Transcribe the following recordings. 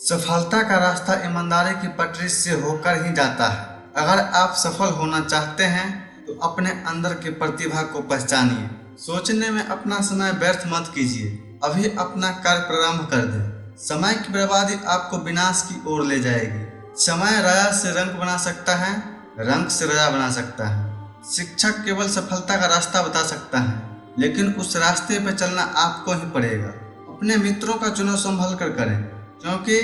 सफलता का रास्ता ईमानदारी की पटरी से होकर ही जाता है। अगर आप सफल होना चाहते हैं तो अपने अंदर की प्रतिभा को पहचानिए। सोचने में अपना समय व्यर्थ मत कीजिए, अभी अपना कार्य प्रारंभ कर दें। समय की बर्बादी आपको विनाश की ओर ले जाएगी। समय राजा से रंग बना सकता है, रंग से राजा बना सकता है। शिक्षक केवल सफलता का रास्ता बता सकता है, लेकिन उस रास्ते पर चलना आपको ही पड़ेगा। अपने मित्रों का चुनाव संभल कर करें, क्योंकि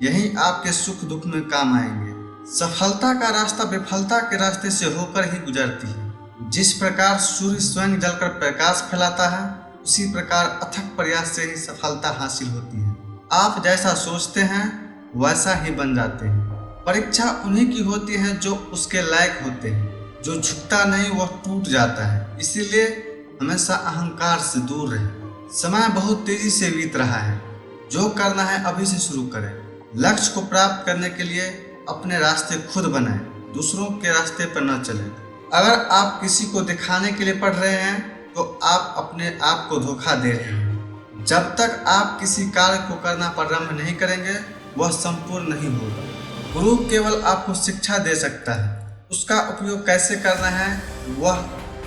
यही आपके सुख दुख में काम आएंगे। सफलता का रास्ता विफलता के रास्ते से होकर ही गुजरती है। जिस प्रकार सूर्य स्वयं जलकर प्रकाश फैलाता है, उसी प्रकार अथक प्रयास से ही सफलता हासिल होती है। आप जैसा सोचते हैं वैसा ही बन जाते हैं। परीक्षा उन्हीं की होती है जो उसके लायक होते हैं। जो झुकता नहीं वह टूट जाता है। इसीलिए हमेशा अहंकार से दूर रहें। समय बहुत तेजी से बीत रहा है। जो करना है अभी से शुरू करें। लक्ष्य को प्राप्त करने के लिए अपने रास्ते खुद बनाएं, दूसरों के रास्ते पर न चलें। अगर आप किसी को दिखाने के लिए पढ़ रहे हैं तो आप अपने आप को धोखा दे रहे हैं। जब तक आप किसी कार्य को करना प्रारंभ नहीं करेंगे वह संपूर्ण नहीं होगा। गुरु केवल आपको शिक्षा दे सकता है, उसका उपयोग कैसे करना है वह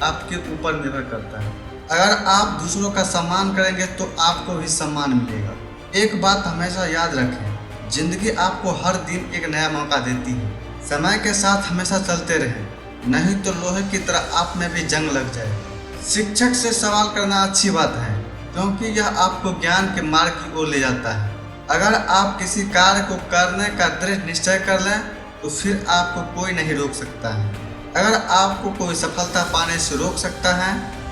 आपके ऊपर निर्भर करता है। अगर आप दूसरों का सम्मान करेंगे तो आपको भी सम्मान मिलेगा। एक बात हमेशा याद रखें, जिंदगी आपको हर दिन एक नया मौका देती है। समय के साथ हमेशा चलते रहें, नहीं तो लोहे की तरह आप में भी जंग लग जाएगा। शिक्षक से सवाल करना अच्छी बात है, क्योंकि यह आपको ज्ञान के मार्ग की ओर ले जाता है। अगर आप किसी कार्य को करने का दृढ़ निश्चय कर लें तो फिर आपको कोई नहीं रोक सकता है। अगर आपको कोई सफलता पाने से रोक सकता है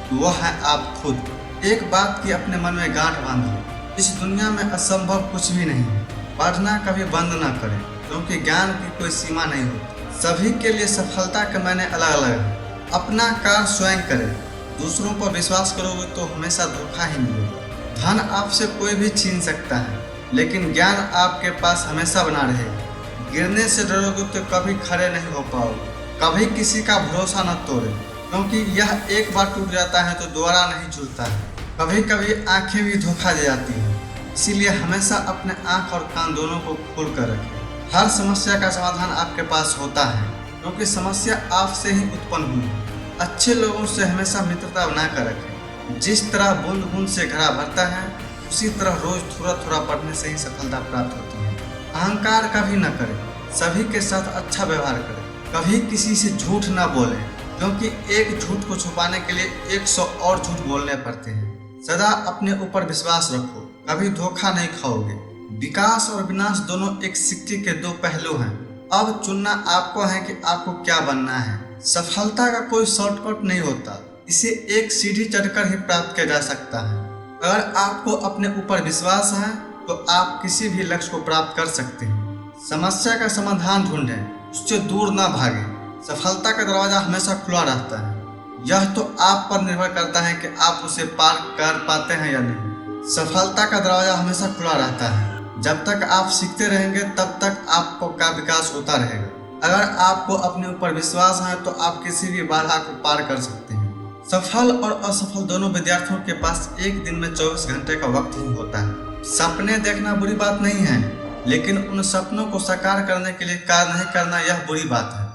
तो वह है आप खुद। एक बात की अपने मन में गांठ बांध लो, इस दुनिया में असंभव कुछ भी नहीं है। पढ़ना कभी बंद ना करें, क्योंकि ज्ञान की कोई सीमा नहीं होती। सभी के लिए सफलता के मायने अलग अलग है। अपना कार्य स्वयं करें। दूसरों पर विश्वास करोगे तो हमेशा धोखा ही मिलेगा। धन आपसे कोई भी छीन सकता है, लेकिन ज्ञान आपके पास हमेशा बना रहेगा। गिरने से डरोगे तो कभी खड़े नहीं हो पाओगे। कभी किसी का भरोसा न तोड़े, क्योंकि यह एक बार टूट जाता है तो दोबारा नहीं जुड़ता है। कभी कभी आंखें भी धोखा दे जाती हैं, इसीलिए हमेशा अपने आंख और कान दोनों को खोल कर रखें। हर समस्या का समाधान आपके पास होता है, क्योंकि समस्या आपसे ही उत्पन्न हुई है। अच्छे लोगों से हमेशा मित्रता बनाकर रखें। जिस तरह बूंद बूंद से घड़ा भरता है, उसी तरह रोज थोड़ा थोड़ा पढ़ने से ही सफलता प्राप्त होती है। अहंकार कभी न करें, सभी के साथ अच्छा व्यवहार करें। कभी किसी से झूठ न बोलें, क्योंकि एक झूठ को छुपाने के लिए 100 और झूठ बोलने पड़ते हैं। सदा अपने ऊपर विश्वास रखो, कभी धोखा नहीं खाओगे। विकास और विनाश दोनों एक सिक्के के दो पहलू हैं। अब चुनना आपको है कि आपको क्या बनना है। सफलता का कोई शॉर्टकट नहीं होता, इसे एक सीढ़ी चढ़कर ही प्राप्त किया जा सकता है। अगर आपको अपने ऊपर विश्वास है तो आप किसी भी लक्ष्य को प्राप्त कर सकते हैं। समस्या का समाधान ढूंढें, उससे दूर ना भागें। सफलता का दरवाजा हमेशा खुला रहता है। यह तो आप पर निर्भर करता है कि आप उसे पार कर पाते हैं या नहीं। सफलता का दरवाजा हमेशा खुला रहता है। जब तक आप सीखते रहेंगे तब तक आपको का विकास होता रहेगा। अगर आपको अपने ऊपर विश्वास है तो आप किसी भी बाधा को पार कर सकते हैं। सफल और असफल दोनों विद्यार्थियों के पास एक दिन में 24 घंटे का वक्त ही होता है। सपने देखना बुरी बात नहीं है, लेकिन उन सपनों को साकार करने के लिए कार्य नहीं करना यह बुरी बात है।